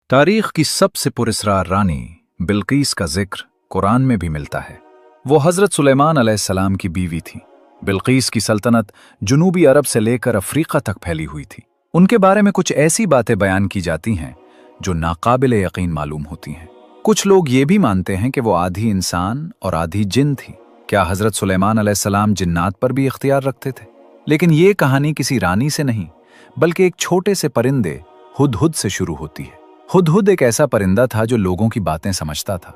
तारीख की सबसे पुरस्कार रानी बिल्कीस का जिक्र कुरान में भी मिलता है। वो हज़रत सुलेमान अलैहिस्सलाम की बीवी थी। बिल्कीस की सल्तनत जुनूबी अरब से लेकर अफ्रीका तक फैली हुई थी। उनके बारे में कुछ ऐसी बातें बयान की जाती हैं जो नाकाबिले यकीन मालूम होती हैं। कुछ लोग ये भी मानते हैं कि वो आधी इंसान और आधी जिन थी। क्या हज़रत सुलेमान अलैहिस्सलाम जिन्नात पर भी इख्तियार रखते थे? लेकिन ये कहानी किसी रानी से नहीं बल्कि एक छोटे से परिंदे हुदहुद से शुरू होती है। हुदहुद एक ऐसा परिंदा था जो लोगों की बातें समझता था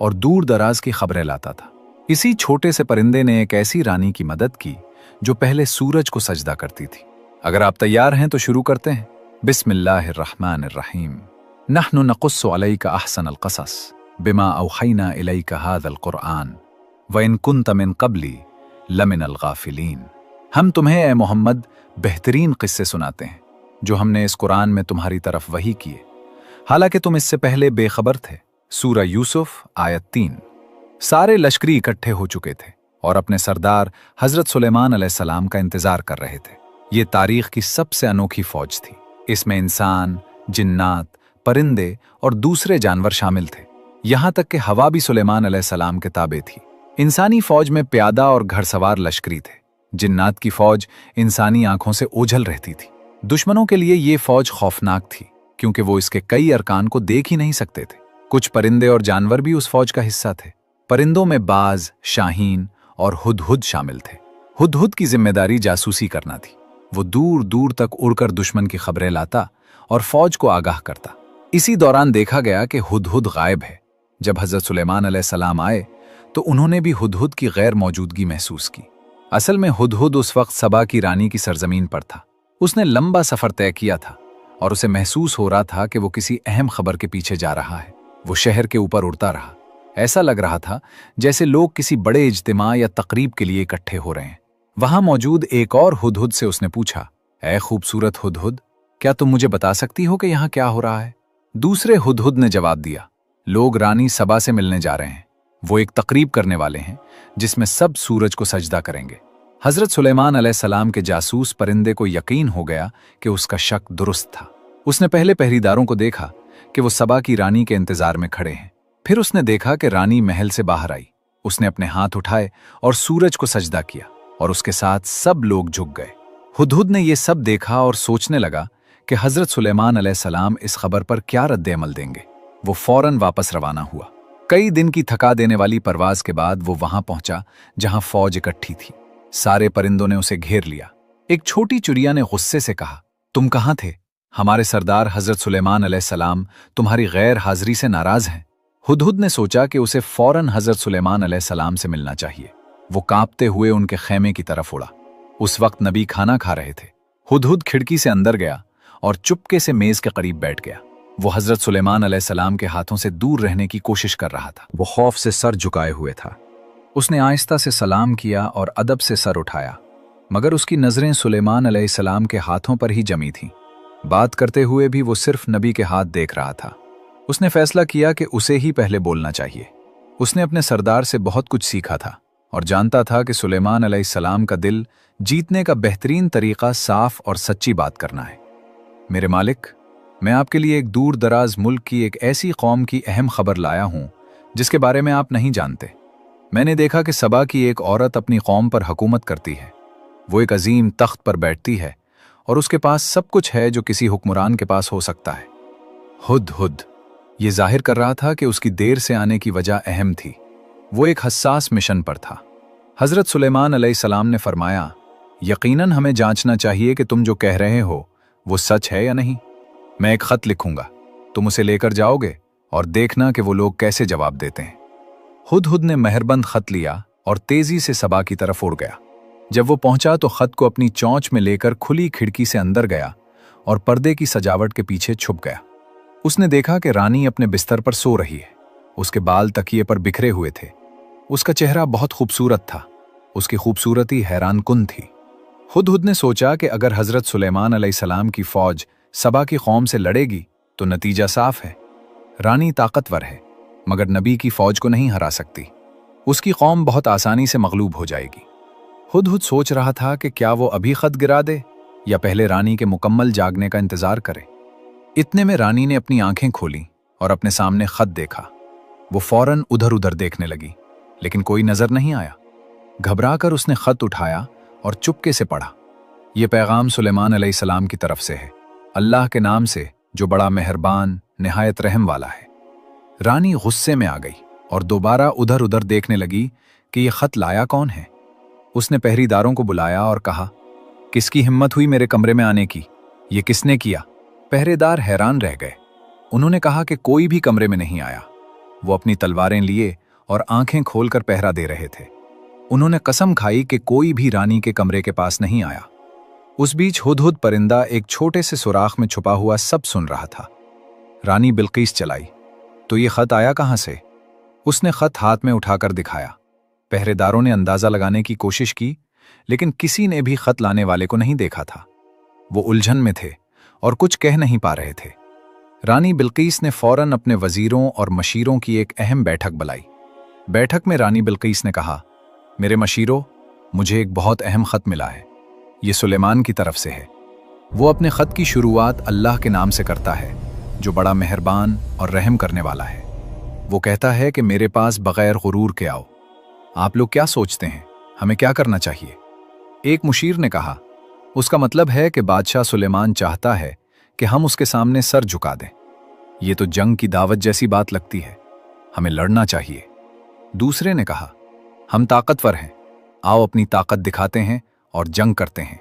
और दूर दराज की खबरें लाता था। इसी छोटे से परिंदे ने एक ऐसी रानी की मदद की जो पहले सूरज को सजदा करती थी। अगर आप तैयार हैं तो शुरू करते हैं। बिस्मिल्लाहिर्रहमानिर्रहीम। नहनु नक़ुस्सु अलैका अहसनल क़सस बिमा औहैना इलैका हाज़ल क़ुरआन व इन कुन्त मिन क़ब्ली लमिनल गाफ़िलीन। हम तुम्हें ए मोहम्मद बेहतरीन क़िस्से सुनाते हैं जो हमने इस कुरान में तुम्हारी तरफ वही किए, हालांकि तुम इससे पहले बेखबर थे। सूरा यूसुफ आयत 3। सारे लश्करी इकट्ठे हो चुके थे और अपने सरदार हजरत सुलेमान अलैहिस्सलाम का इंतजार कर रहे थे। ये तारीख की सबसे अनोखी फौज थी। इसमें इंसान, जिन्नात, परिंदे और दूसरे जानवर शामिल थे। यहां तक कि हवा भी सुलेमान अलैहिस्सलाम के ताबे थी। इंसानी फौज में प्यादा और घड़सवार लश्करी थे। जिन्नात की फौज इंसानी आंखों से ओझल रहती थी। दुश्मनों के लिए ये फौज खौफनाक थी क्योंकि वो इसके कई अरकान को देख ही नहीं सकते थे। कुछ परिंदे और जानवर भी उस फौज का हिस्सा थे। परिंदों में बाज, शाहीन और हुदहुद शामिल थे। हुदहुद की जिम्मेदारी जासूसी करना थी। वो दूर दूर तक उड़कर दुश्मन की खबरें लाता और फौज को आगाह करता। इसी दौरान देखा गया कि हुदहुद गायब है। जब हजरत सुलेमान अलैहिस्सलाम आए तो उन्होंने भी हुदहुद की गैर मौजूदगी महसूस की। असल में हुदहुद उस वक्त सबा की रानी की सरजमीन पर था। उसने लंबा सफर तय किया था और उसे महसूस हो रहा था कि वो किसी अहम खबर के पीछे जा रहा है। वो शहर के ऊपर उड़ता रहा। ऐसा लग रहा था जैसे लोग किसी बड़े इज्तिमा या तकरीब के लिए इकट्ठे हो रहे हैं। वहां मौजूद एक और हुदहुद से उसने पूछा, ऐ खूबसूरत हुदहुद, क्या तुम मुझे बता सकती हो कि यहाँ क्या हो रहा है? दूसरे हुदहुद ने जवाब दिया, लोग रानी सबा से मिलने जा रहे हैं। वो एक तकरीब करने वाले हैं जिसमें सब सूरज को सजदा करेंगे। हजरत सुलेमान अलैहिस्सलाम के जासूस परिंदे को यकीन हो गया कि उसका शक दुरुस्त था। उसने पहले पहरेदारों को देखा कि वो सबा की रानी के इंतजार में खड़े हैं। फिर उसने देखा कि रानी महल से बाहर आई। उसने अपने हाथ उठाए और सूरज को सजदा किया और उसके साथ सब लोग झुक गए। हुदहुद ने यह सब देखा और सोचने लगा कि हजरत सुलेमान अलैहिस्सलाम इस खबर पर क्या रद्द-ए-अमल देंगे। वो फौरन वापस रवाना हुआ। कई दिन की थका देने वाली परवाज के बाद वो वहां पहुंचा जहां फौज इकट्ठी थी। सारे परिंदों ने उसे घेर लिया। एक छोटी चिड़िया ने गुस्से से कहा, तुम कहां थे? हमारे सरदार हजरत सुलेमान अलैहिस्सलाम तुम्हारी गैर हाजिरी से नाराज हैं। हुदहुद ने सोचा कि उसे फौरन हजरत सुलेमान अलैहिस्सलाम से मिलना चाहिए। वो कांपते हुए उनके खेमे की तरफ उड़ा। उस वक्त नबी खाना खा रहे थे। हुदहुद खिड़की से अंदर गया और चुपके से मेज के करीब बैठ गया। वो हजरत सुलेमान अलैहिस्सलाम के हाथों से दूर रहने की कोशिश कर रहा था। वो खौफ से सर झुकाए हुए था। उसने आहिस्ता से सलाम किया और अदब से सर उठाया, मगर उसकी नजरें सुलेमान अलैहिस्सलाम के हाथों पर ही जमी थीं। बात करते हुए भी वो सिर्फ नबी के हाथ देख रहा था। उसने फैसला किया कि उसे ही पहले बोलना चाहिए। उसने अपने सरदार से बहुत कुछ सीखा था और जानता था कि सुलेमान अलैहिस्सलाम का दिल जीतने का बेहतरीन तरीका साफ और सच्ची बात करना है। मेरे मालिक, मैं आपके लिए एक दूर दराज मुल्क की एक ऐसी कौम की अहम खबर लाया हूं जिसके बारे में आप नहीं जानते। मैंने देखा कि सबा की एक औरत अपनी कौम पर हुकूमत करती है। वो एक अजीम तख्त पर बैठती है और उसके पास सब कुछ है जो किसी हुक्मरान के पास हो सकता है। हुदहुद ये जाहिर कर रहा था कि उसकी देर से आने की वजह अहम थी। वो एक हसास मिशन पर था। हजरत सुलेमान अलैहिस्सलाम ने फरमाया, यकीनन हमें जांचना चाहिए कि तुम जो कह रहे हो वो सच है या नहीं। मैं एक खत लिखूंगा, तुम उसे लेकर जाओगे और देखना कि वो लोग कैसे जवाब देते हैं। हुदहुद ने मेहरबंद खत लिया और तेजी से सबा की तरफ उड़ गया। जब वो पहुंचा तो खत को अपनी चोंच में लेकर खुली खिड़की से अंदर गया और पर्दे की सजावट के पीछे छुप गया। उसने देखा कि रानी अपने बिस्तर पर सो रही है। उसके बाल तकिए पर बिखरे हुए थे। उसका चेहरा बहुत खूबसूरत था। उसकी खूबसूरती हैरान कुन थी। हुदहुद ने सोचा कि अगर हजरत सुलेमान अलैहिस्सलाम की फौज सबा की कौम से लड़ेगी तो नतीजा साफ है। रानी ताकतवर है मगर नबी की फौज को नहीं हरा सकती। उसकी कौम बहुत आसानी से मगलूब हो जाएगी। हुदहुद सोच रहा था कि क्या वो अभी खत गिरा दे या पहले रानी के मुकम्मल जागने का इंतजार करे। इतने में रानी ने अपनी आंखें खोली और अपने सामने खत देखा। वो फौरन उधर उधर देखने लगी, लेकिन कोई नजर नहीं आया। घबराकर उसने खत उठाया और चुपके से पढ़ा। ये पैगाम सुलेमान अलैहिस्सलाम की तरफ से है, अल्लाह के नाम से जो बड़ा मेहरबान निहायत रहम वाला है। रानी गुस्से में आ गई और दोबारा उधर उधर देखने लगी कि ये खत लाया कौन है। उसने पहरेदारों को बुलाया और कहा, किसकी हिम्मत हुई मेरे कमरे में आने की? ये किसने किया? पहरेदार हैरान रह गए। उन्होंने कहा कि कोई भी कमरे में नहीं आया। वो अपनी तलवारें लिए और आंखें खोलकर पहरा दे रहे थे। उन्होंने कसम खाई कि कोई भी रानी के कमरे के पास नहीं आया। उस बीच हुदहुद परिंदा एक छोटे से सुराख में छुपा हुआ सब सुन रहा था। रानी बिल्कीस चलाई, तो ये खत आया कहां से? उसने खत हाथ में उठाकर दिखाया। पहरेदारों ने अंदाजा लगाने की कोशिश की, लेकिन किसी ने भी खत लाने वाले को नहीं देखा था। वो उलझन में थे और कुछ कह नहीं पा रहे थे। रानी बिल्कीस ने फौरन अपने वजीरों और मशीरों की एक अहम बैठक बुलाई। बैठक में रानी बिल्कीस ने कहा, मेरे मशीरों, मुझे एक बहुत अहम खत मिला है। ये सुलेमान की तरफ से है। वो अपने खत की शुरुआत अल्लाह के नाम से करता है, जो बड़ा मेहरबान और रहम करने वाला है। वो कहता है कि मेरे पास बगैर गुरूर के आओ। आप लोग क्या सोचते हैं, हमें क्या करना चाहिए? एक मुशीर ने कहा, उसका मतलब है कि बादशाह सुलेमान चाहता है कि हम उसके सामने सर झुका दें। ये तो जंग की दावत जैसी बात लगती है, हमें लड़ना चाहिए। दूसरे ने कहा, हम ताकतवर हैं, आओ अपनी ताकत दिखाते हैं और जंग करते हैं।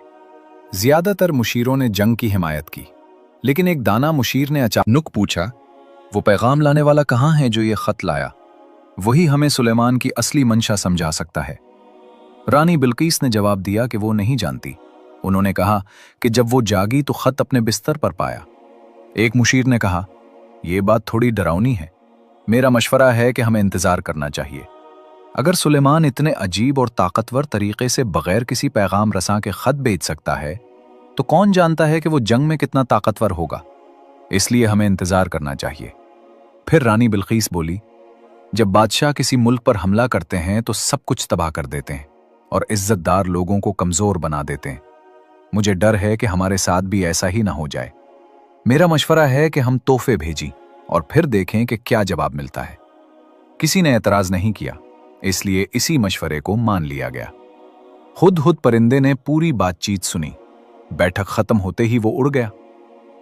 ज्यादातर मुशीरों ने जंग की हिमायत की, लेकिन एक दाना मुशीर ने अचानक पूछा, वो पैगाम लाने वाला कहाँ है जो ये खत लाया? वही हमें सुलेमान की असली मंशा समझा सकता है। रानी बिल्कीस ने जवाब दिया कि वो नहीं जानती। उन्होंने कहा कि जब वो जागी तो खत अपने बिस्तर पर पाया। एक मुशीर ने कहा, यह बात थोड़ी डरावनी है, मेरा मशवरा है कि हमें इंतजार करना चाहिए। अगर सुलेमान इतने अजीब और ताकतवर तरीके से बगैर किसी पैगाम रसां के खत भेज सकता है, तो कौन जानता है कि वो जंग में कितना ताकतवर होगा। इसलिए हमें इंतजार करना चाहिए। फिर रानी बिल्कीस बोली, जब बादशाह किसी मुल्क पर हमला करते हैं तो सब कुछ तबाह कर देते हैं और इज्जतदार लोगों को कमजोर बना देते हैं। मुझे डर है कि हमारे साथ भी ऐसा ही ना हो जाए। मेरा मशवरा है कि हम तोहफे भेजें और फिर देखें कि क्या जवाब मिलता है। किसी ने एतराज नहीं किया, इसलिए इसी मशवरे को मान लिया गया। हुदहुद परिंदे ने पूरी बातचीत सुनी। बैठक खत्म होते ही वो उड़ गया।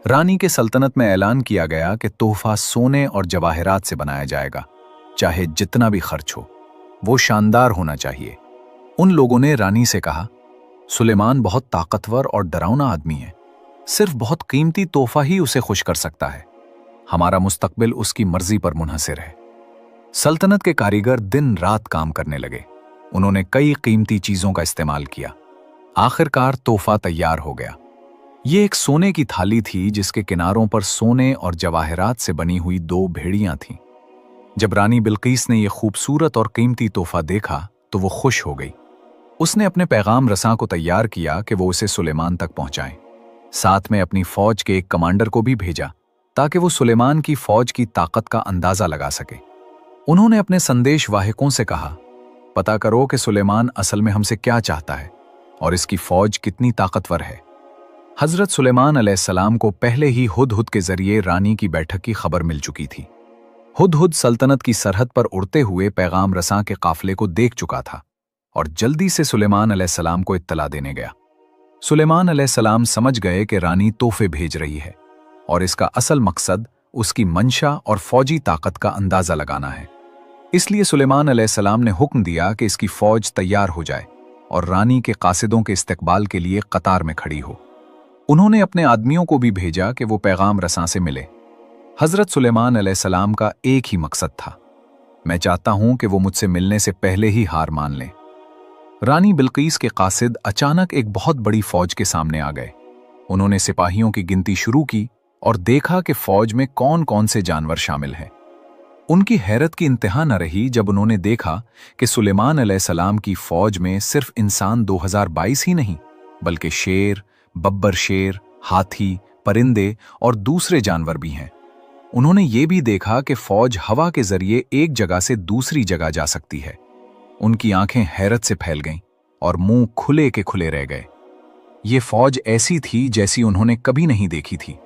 रानी के सल्तनत में ऐलान किया गया कि तोहफा सोने और जवाहरात से बनाया जाएगा, चाहे जितना भी खर्च हो, वो शानदार होना चाहिए। उन लोगों ने रानी से कहा, सुलेमान बहुत ताकतवर और डरावना आदमी है, सिर्फ बहुत कीमती तोहफा ही उसे खुश कर सकता है। हमारा मुस्तकबिल उसकी मर्जी पर मुनहसिर है। सल्तनत के कारीगर दिन रात काम करने लगे। उन्होंने कई कीमती चीजों का इस्तेमाल किया। आखिरकार तोहफा तैयार हो गया। ये एक सोने की थाली थी जिसके किनारों पर सोने और जवाहरात से बनी हुई 2 भेड़ियां थीं। जब रानी बिल्कीस ने यह खूबसूरत और कीमती तोहफा देखा तो वो खुश हो गई। उसने अपने पैगाम रसां को तैयार किया कि वो उसे सुलेमान तक पहुंचाएं। साथ में अपनी फौज के एक कमांडर को भी भेजा ताकि वो सुलेमान की फौज की ताकत का अंदाजा लगा सके। उन्होंने अपने संदेश वाहकों से कहा, पता करो कि सुलेमान असल में हमसे क्या चाहता है और इसकी फौज कितनी ताकतवर है। हजरत सुलेमान अलैहिस्सलाम को पहले ही हुदहुद के जरिए रानी की बैठक की खबर मिल चुकी थी। हुदहुद सल्तनत की सरहद पर उड़ते हुए पैगाम रसां के काफिले को देख चुका था और जल्दी से सुलेमान अलैहिस्सलाम को इत्तला देने गया। सुलेमान अलैहिस्सलाम समझ गए कि रानी तोहफे भेज रही है और इसका असल मकसद उसकी मंशा और फौजी ताकत का अंदाजा लगाना है। इसलिए सुलेमान अलैहिस्सलाम ने हुक्म दिया कि इसकी फौज तैयार हो जाए और रानी के कासिदों के इस्तकबाल के लिए कतार में खड़ी हो। उन्होंने अपने आदमियों को भी भेजा कि वो पैगाम रसां से मिले। हजरत सुलेमान अलैहिस्सलाम का एक ही मकसद था, मैं चाहता हूं कि वो मुझसे मिलने से पहले ही हार मान लें। रानी बिल्कीस के कासिद अचानक एक बहुत बड़ी फौज के सामने आ गए। उन्होंने सिपाहियों की गिनती शुरू की और देखा कि फौज में कौन कौन से जानवर शामिल हैं। उनकी हैरत की इंतहा न रही जब उन्होंने देखा कि सुलेमान अलैहिस्सलाम की फौज में सिर्फ इंसान 2022 ही नहीं, बल्कि शेर, बब्बर शेर, हाथी, परिंदे और दूसरे जानवर भी हैं। उन्होंने ये भी देखा कि फौज हवा के जरिए एक जगह से दूसरी जगह जा सकती है। उनकी आंखें हैरत से फैल गईं और मुंह खुले के खुले रह गए। ये फौज ऐसी थी जैसी उन्होंने कभी नहीं देखी थी।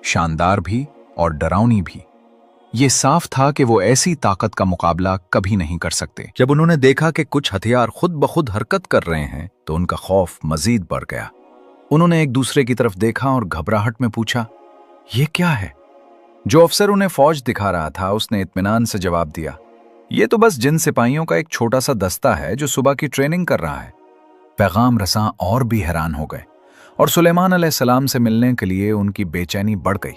शानदार भी और डरावनी भी। ये साफ था कि वो ऐसी ताकत का मुकाबला कभी नहीं कर सकते। जब उन्होंने देखा कि कुछ हथियार खुद ब खुद हरकत कर रहे हैं तो उनका खौफ मजीद बढ़ गया। उन्होंने एक दूसरे की तरफ देखा और घबराहट में पूछा, ये क्या है? जो अफसर उन्हें फौज दिखा रहा था उसने इत्मीनान से जवाब दिया, ये तो बस जिन सिपाहियों का एक छोटा सा दस्ता है जो सुबह की ट्रेनिंग कर रहा है। पैगाम रसां और भी हैरान हो गए और सुलेमान अलैहिस्सलाम से मिलने के लिए उनकी बेचैनी बढ़ गई,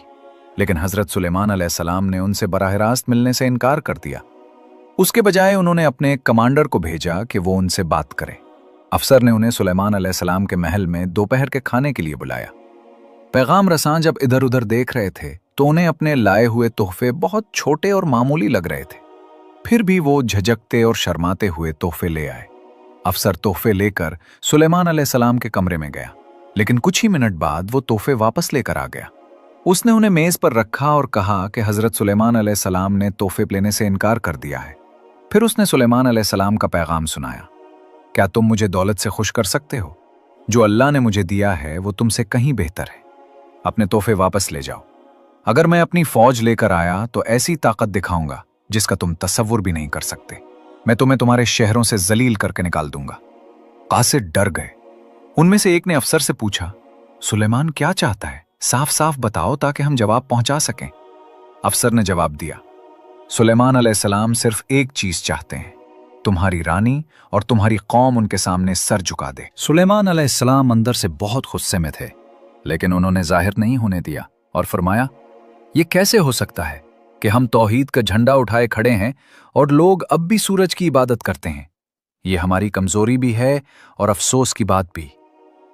लेकिन हजरत सुलेमान अलैहिस्सलाम ने उनसे बराह रास्त मिलने से इनकार कर दिया। उसके बजाय उन्होंने अपने एक कमांडर को भेजा कि वो उनसे बात करे। अफसर ने उन्हें सुलेमान अलैहिस्सलाम के महल में दोपहर के खाने के लिए बुलाया। पैगाम रसां जब इधर उधर देख रहे थे तो उन्हें अपने लाए हुए तोहफे बहुत छोटे और मामूली लग रहे थे। फिर भी वो झिझकते और शर्माते हुए तोहफे ले आए। अफसर तोहफे लेकर सुलेमान अलैहिस्सलाम के कमरे में गया, लेकिन कुछ ही मिनट बाद वो तोहफे वापस लेकर आ गया। उसने उन्हें मेज पर रखा और कहा कि हजरत सुलेमान अलैहिस्सलाम ने तोहफे लेने से इनकार कर दिया है। फिर उसने सुलेमान अलैहिस्सलाम का पैगाम सुनाया, क्या तुम मुझे दौलत से खुश कर सकते हो? जो अल्लाह ने मुझे दिया है वो तुमसे कहीं बेहतर है। अपने तोहफे वापस ले जाओ। अगर मैं अपनी फौज लेकर आया तो ऐसी ताकत दिखाऊंगा जिसका तुम तसव्वुर भी नहीं कर सकते। मैं तुम्हें तुम्हारे शहरों से जलील करके निकाल दूंगा। कासिद डर गए। उनमें से एक ने अफसर से पूछा, सुलेमान क्या चाहता है? साफ साफ बताओ ताकि हम जवाब पहुंचा सकें। अफसर ने जवाब दिया, सुलेमान अलैहिस्सलाम सिर्फ एक चीज चाहते हैं, तुम्हारी रानी और तुम्हारी कौम उनके सामने सर झुका दे। सुलेमान अलैहिस्सलाम अंदर से बहुत गुस्से में थे, लेकिन उन्होंने जाहिर नहीं होने दिया और फरमाया, ये कैसे हो सकता है कि हम तौहीद का झंडा उठाए खड़े हैं और लोग अब भी सूरज की इबादत करते हैं। ये हमारी कमजोरी भी है और अफसोस की बात भी।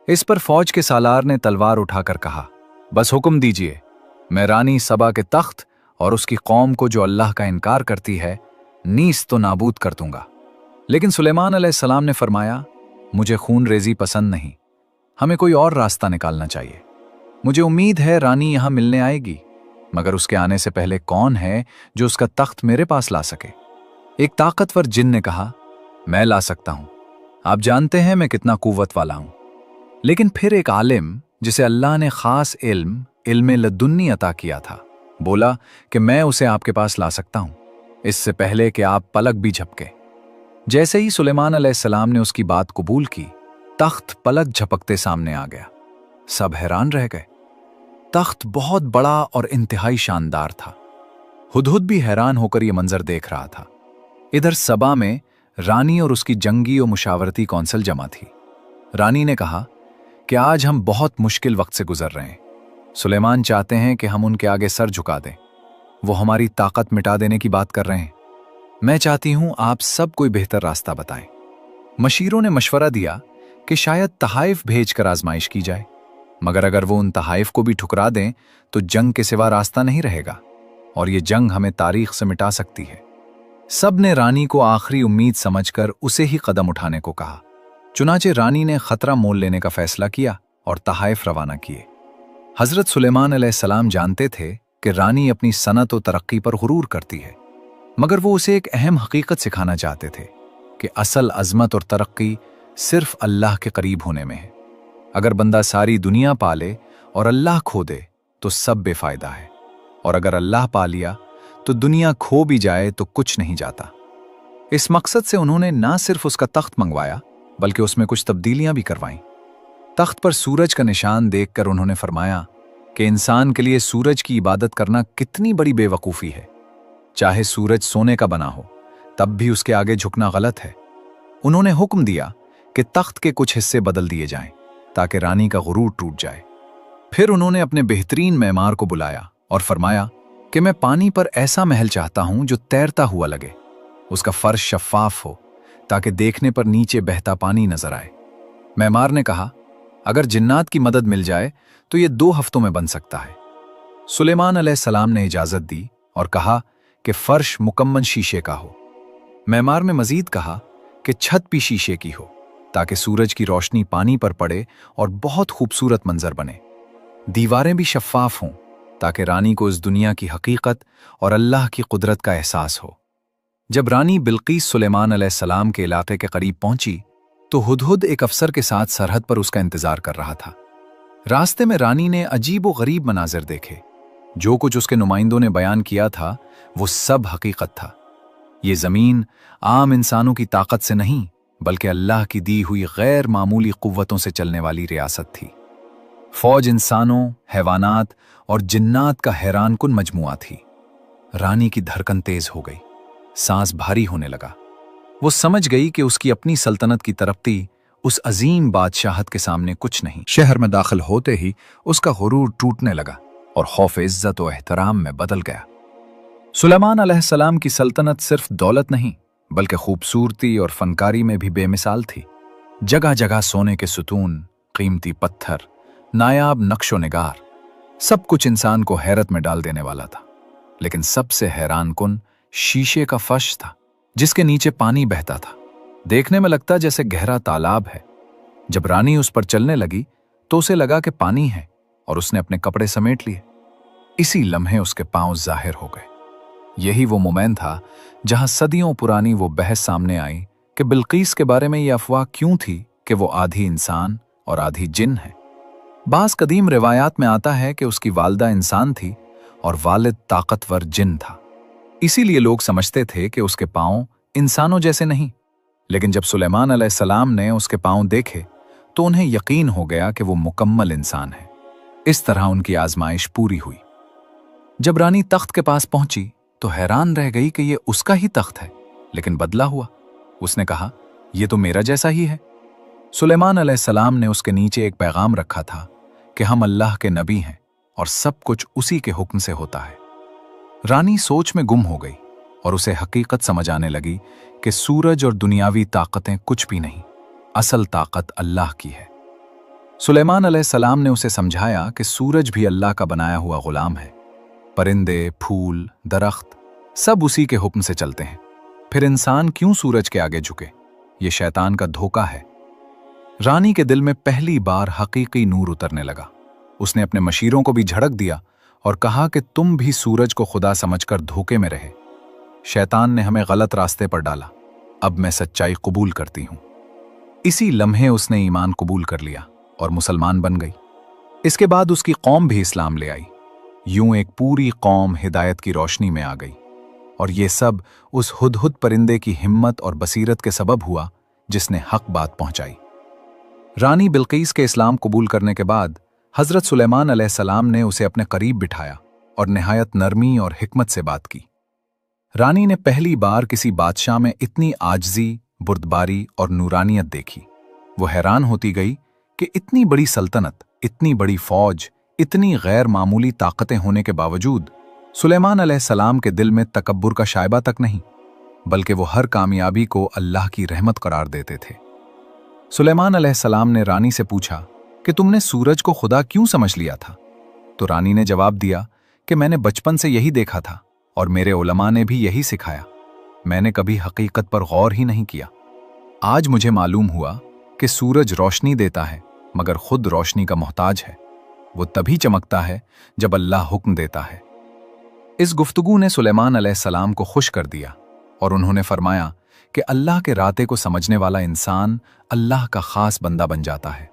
इस पर फौज के सालार ने तलवार उठाकर कहा, बस हुक्म दीजिए, मैं रानी सबा के तख्त और उसकी कौम को जो अल्लाह का इनकार करती है नीस तो नाबूद कर दूंगा। लेकिन सुलेमान अलैहिस्सलाम ने फरमाया, मुझे खून रेजी पसंद नहीं, हमें कोई और रास्ता निकालना चाहिए। मुझे उम्मीद है रानी यहां मिलने आएगी, मगर उसके आने से पहले कौन है जो उसका तख्त मेरे पास ला सके? एक ताकतवर जिन ने कहा, मैं ला सकता हूं, आप जानते हैं मैं कितना कुव्वत वाला हूं। लेकिन फिर एक आलिम जिसे अल्लाह ने खास इल्म लदुन्नी अता किया था, बोला कि मैं उसे आपके पास ला सकता हूं, इससे पहले कि आप पलक भी झपके। जैसे ही सुलेमान अलैहिस्सलाम ने उसकी बात कबूल की, तख्त पलक झपकते सामने आ गया। सब हैरान रह गए। तख्त बहुत बड़ा और इंतहाई शानदार था। हुदहुद भी हैरान होकर यह मंजर देख रहा था। इधर सबा में रानी और उसकी जंगी और मुशावरती कौंसिल जमा थी। रानी ने कहा कि आज हम बहुत मुश्किल वक्त से गुजर रहे हैं। सुलेमान चाहते हैं कि हम उनके आगे सर झुका दें। वो हमारी ताकत मिटा देने की बात कर रहे हैं। मैं चाहती हूं आप सब कोई बेहतर रास्ता बताएं। मशीरों ने मशवरा दिया कि शायद तहाइफ भेजकर आजमाइश की जाए, मगर अगर वो उन तहाइफ को भी ठुकरा दें तो जंग के सिवा रास्ता नहीं रहेगा और ये जंग हमें तारीख से मिटा सकती है। सब ने रानी को आखिरी उम्मीद समझकर उसे ही कदम उठाने को कहा। चुनाचे रानी ने खतरा मोल लेने का फैसला किया और तहाइफ रवाना किए। हजरत सुलेमान अलैहिस्सलाम जानते थे कि रानी अपनी सनत और तरक्की पर गुरूर करती है, मगर वो उसे एक अहम हकीकत सिखाना चाहते थे कि असल अजमत और तरक्की सिर्फ अल्लाह के करीब होने में है। अगर बंदा सारी दुनिया पाले और अल्लाह खो दे तो सब बेफायदा है, और अगर अल्लाह पा लिया तो दुनिया खो भी जाए तो कुछ नहीं जाता। इस मकसद से उन्होंने ना सिर्फ उसका तख्त मंगवाया बल्कि उसमें कुछ तब्दीलियां भी करवाईं। तख्त पर सूरज का निशान देखकर उन्होंने फरमाया कि इंसान के लिए सूरज की इबादत करना कितनी बड़ी बेवकूफ़ी है। चाहे सूरज सोने का बना हो तब भी उसके आगे झुकना गलत है। उन्होंने हुक्म दिया कि तख्त के कुछ हिस्से बदल दिए जाएं ताकि रानी का गुरूर टूट जाए। फिर उन्होंने अपने बेहतरीन मेमार को बुलाया और फरमाया कि मैं पानी पर ऐसा महल चाहता हूं जो तैरता हुआ लगे, उसका फर्श शफाफ हो ताकि देखने पर नीचे बहता पानी नजर आए। मेमार ने कहा, अगर जिन्नात की मदद मिल जाए तो यह 2 हफ्तों में बन सकता है। सुलेमान अलैहिस्सलाम ने इजाजत दी और कहा कि फर्श मुकम्मल शीशे का हो। मेमार ने मजीद कहा कि छत भी शीशे की हो ताकि सूरज की रोशनी पानी पर पड़े और बहुत खूबसूरत मंजर बने। दीवारें भी शफाफ हों ताकि रानी को इस दुनिया की हकीकत और अल्लाह की कुदरत का एहसास हो। जब रानी बिल्कीस सुलेमान अलैहिस्सलाम के इलाके के करीब पहुंची तो हुदहुद एक अफसर के साथ सरहद पर उसका इंतजार कर रहा था। रास्ते में रानी ने अजीब व गरीब मनाजिर देखे। जो कुछ उसके नुमाइंदों ने बयान किया था वो सब हकीकत था। ये ज़मीन आम इंसानों की ताकत से नहीं बल्कि अल्लाह की दी हुई गैर मामूली कुव्वतों से चलने वाली रियासत थी। फौज इंसानों, हैवानात और जिन्नात का हैरानकुन मजमुआ थी। रानी की धड़कन तेज हो गई, सांस भारी होने लगा। वो समझ गई कि उसकी अपनी सल्तनत की तरक्की उस अजीम बादशाहत के सामने कुछ नहीं। शहर में दाखिल होते ही उसका गुरूर टूटने लगा और खौफ इज्जत और एहतराम में बदल गया। सुलेमान अलैहिस्सलाम की सल्तनत सिर्फ दौलत नहीं बल्कि खूबसूरती और फनकारी में भी बेमिसाल थी। जगह जगह सोने के सुतून, कीमती पत्थर, नायाब नक्शो निगार, सब कुछ इंसान को हैरत में डाल देने वाला था। लेकिन सबसे हैरानकुन शीशे का फर्श था जिसके नीचे पानी बहता था। देखने में लगता जैसे गहरा तालाब है। जब रानी उस पर चलने लगी तो उसे लगा कि पानी है और उसने अपने कपड़े समेट लिए। इसी लम्हे उसके पांव जाहिर हो गए। यही वो मोमेंट था जहां सदियों पुरानी वो बहस सामने आई कि बिल्कीस के बारे में ये अफवाह क्यों थी कि वो आधी इंसान और आधी जिन है। बास कदीम रिवायात में आता है कि उसकी वालदा इंसान थी और वालिद ताकतवर जिन था। इसीलिए लोग समझते थे कि उसके पांव इंसानों जैसे नहीं। लेकिन जब सुलेमान अलैहिस्सलाम ने उसके पांव देखे तो उन्हें यकीन हो गया कि वो मुकम्मल इंसान है। इस तरह उनकी आजमाइश पूरी हुई। जब रानी तख्त के पास पहुंची तो हैरान रह गई कि ये उसका ही तख्त है, लेकिन बदला हुआ। उसने कहा, यह तो मेरा जैसा ही है। सुलेमान अलैहिस्सलाम ने उसके नीचे एक पैगाम रखा था कि हम अल्लाह के नबी हैं और सब कुछ उसी के हुक्म से होता है। रानी सोच में गुम हो गई और उसे हकीकत समझ आने लगी कि सूरज और दुनियावी ताकतें कुछ भी नहीं, असल ताकत अल्लाह की है। सुलेमान अलैहिस्सलाम ने उसे समझाया कि सूरज भी अल्लाह का बनाया हुआ गुलाम है। परिंदे, फूल, दरख्त सब उसी के हुक्म से चलते हैं। फिर इंसान क्यों सूरज के आगे झुके? ये शैतान का धोखा है। रानी के दिल में पहली बार हकीकी नूर उतरने लगा। उसने अपने मशीरों को भी झड़क दिया और कहा कि तुम भी सूरज को खुदा समझकर धोखे में रहे। शैतान ने हमें गलत रास्ते पर डाला, अब मैं सच्चाई कबूल करती हूं। इसी लम्हे उसने ईमान कबूल कर लिया और मुसलमान बन गई। इसके बाद उसकी कौम भी इस्लाम ले आई। यूं एक पूरी कौम हिदायत की रोशनी में आ गई। और ये सब उस हुदहुद परिंदे की हिम्मत और बसीरत के सबब हुआ जिसने हक बात पहुंचाई। रानी बिल्कीस के इस्लाम कबूल करने के बाद हजरत सुलेमान अलैहिस्सलाम ने उसे अपने करीब बिठाया और निहायत नरमी और हिकमत से बात की। रानी ने पहली बार किसी बादशाह में इतनी आजजी, बुर्दबारी और नूरानियत देखी। वो हैरान होती गई कि इतनी बड़ी सल्तनत, इतनी बड़ी फौज, इतनी गैर मामूली ताकतें होने के बावजूद सुलेमान अलैहिस्सलाम के दिल में तकब्बुर का शायबा तक नहीं, बल्कि वो हर कामयाबी को अल्लाह की रहमत करार देते थे। सुलेमान अलैहिस्सलाम ने रानी से पूछा कि तुमने सूरज को खुदा क्यों समझ लिया था? तो रानी ने जवाब दिया कि मैंने बचपन से यही देखा था और मेरे उलमा ने भी यही सिखाया। मैंने कभी हकीकत पर गौर ही नहीं किया। आज मुझे मालूम हुआ कि सूरज रोशनी देता है मगर खुद रोशनी का मोहताज है। वो तभी चमकता है जब अल्लाह हुक्म देता है। इस गुफ्तगू ने सुलेमान अलैहिस्सलाम को खुश कर दिया और उन्होंने फरमाया कि अल्लाह के राते को समझने वाला इंसान अल्लाह का खास बंदा बन जाता है।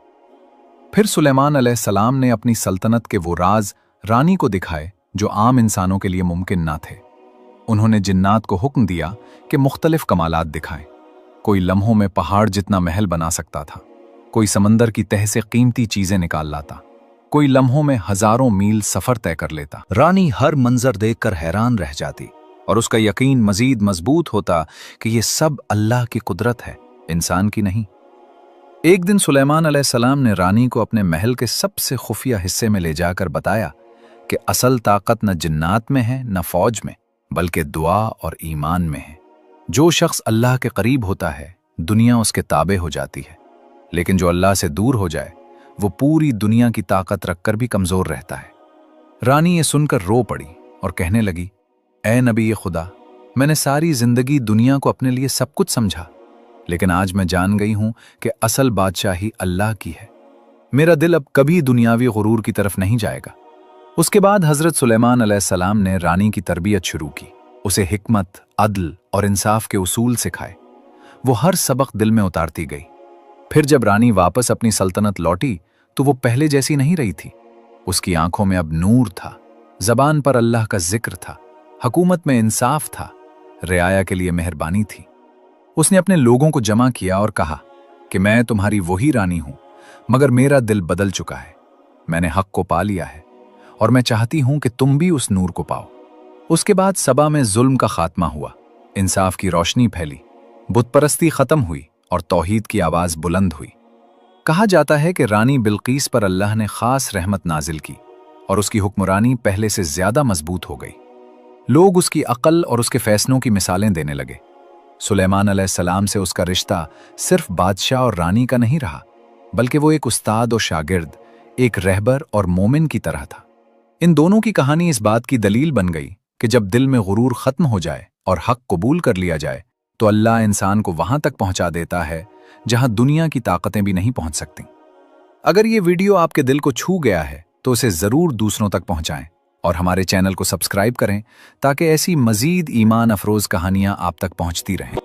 फिर सुलेमान अलैहिस्सलाम ने अपनी सल्तनत के वो राज रानी को दिखाए जो आम इंसानों के लिए मुमकिन ना थे। उन्होंने जिन्नात को हुक्म दिया कि मुख्तलिफ कमालात दिखाएं। कोई लम्हों में पहाड़ जितना महल बना सकता था, कोई समंदर की तह से कीमती चीजें निकाल लाता, कोई लम्हों में हजारों मील सफर तय कर लेता। रानी हर मंजर देखकर हैरान रह जाती और उसका यकीन मजीद मजबूत होता कि ये सब अल्लाह की कुदरत है, इंसान की नहीं। एक दिन सुलेमान अलैहिस्सलाम ने रानी को अपने महल के सबसे खुफिया हिस्से में ले जाकर बताया कि असल ताकत न जिन्नात में है न फौज में, बल्कि दुआ और ईमान में है। जो शख्स अल्लाह के करीब होता है दुनिया उसके ताबे हो जाती है, लेकिन जो अल्लाह से दूर हो जाए वो पूरी दुनिया की ताकत रखकर भी कमजोर रहता है। रानी ये सुनकर रो पड़ी और कहने लगी, ऐ नबी खुदा, मैंने सारी जिंदगी दुनिया को अपने लिए सब कुछ समझा, लेकिन आज मैं जान गई हूं कि असल बादशाही अल्लाह की है। मेरा दिल अब कभी दुनियावी गुरूर की तरफ नहीं जाएगा। उसके बाद हजरत सुलेमान अलैहिस्सलाम ने रानी की तरबियत शुरू की। उसे हिकमत, अदल और इंसाफ के उसूल सिखाए। वो हर सबक दिल में उतारती गई। फिर जब रानी वापस अपनी सल्तनत लौटी तो वो पहले जैसी नहीं रही थी। उसकी आंखों में अब नूर था, जबान पर अल्लाह का जिक्र था, हुकूमत में इंसाफ था, रियाया के लिए मेहरबानी थी। उसने अपने लोगों को जमा किया और कहा कि मैं तुम्हारी वही रानी हूं, मगर मेरा दिल बदल चुका है। मैंने हक को पा लिया है और मैं चाहती हूं कि तुम भी उस नूर को पाओ। उसके बाद सबा में जुल्म का खात्मा हुआ, इंसाफ की रोशनी फैली, बुतपरस्ती खत्म हुई और तौहीद की आवाज बुलंद हुई। कहा जाता है कि रानी बिल्कीस पर अल्लाह ने खास रहमत नाजिल की और उसकी हुक्मरानी पहले से ज्यादा मजबूत हो गई। लोग उसकी अक्ल और उसके फैसलों की मिसालें देने लगे। सुलेमान अलैहिस्सलाम से उसका रिश्ता सिर्फ बादशाह और रानी का नहीं रहा, बल्कि वो एक उस्ताद और शागिर्द, एक रहबर और मोमिन की तरह था। इन दोनों की कहानी इस बात की दलील बन गई कि जब दिल में गुरूर खत्म हो जाए और हक कबूल कर लिया जाए तो अल्लाह इंसान को वहां तक पहुंचा देता है जहां दुनिया की ताकतें भी नहीं पहुंच सकती। अगर ये वीडियो आपके दिल को छू गया है तो इसे जरूर दूसरों तक पहुंचाएं और हमारे चैनल को सब्सक्राइब करें ताकि ऐसी मजीद ईमान अफरोज कहानियां आप तक पहुंचती रहें।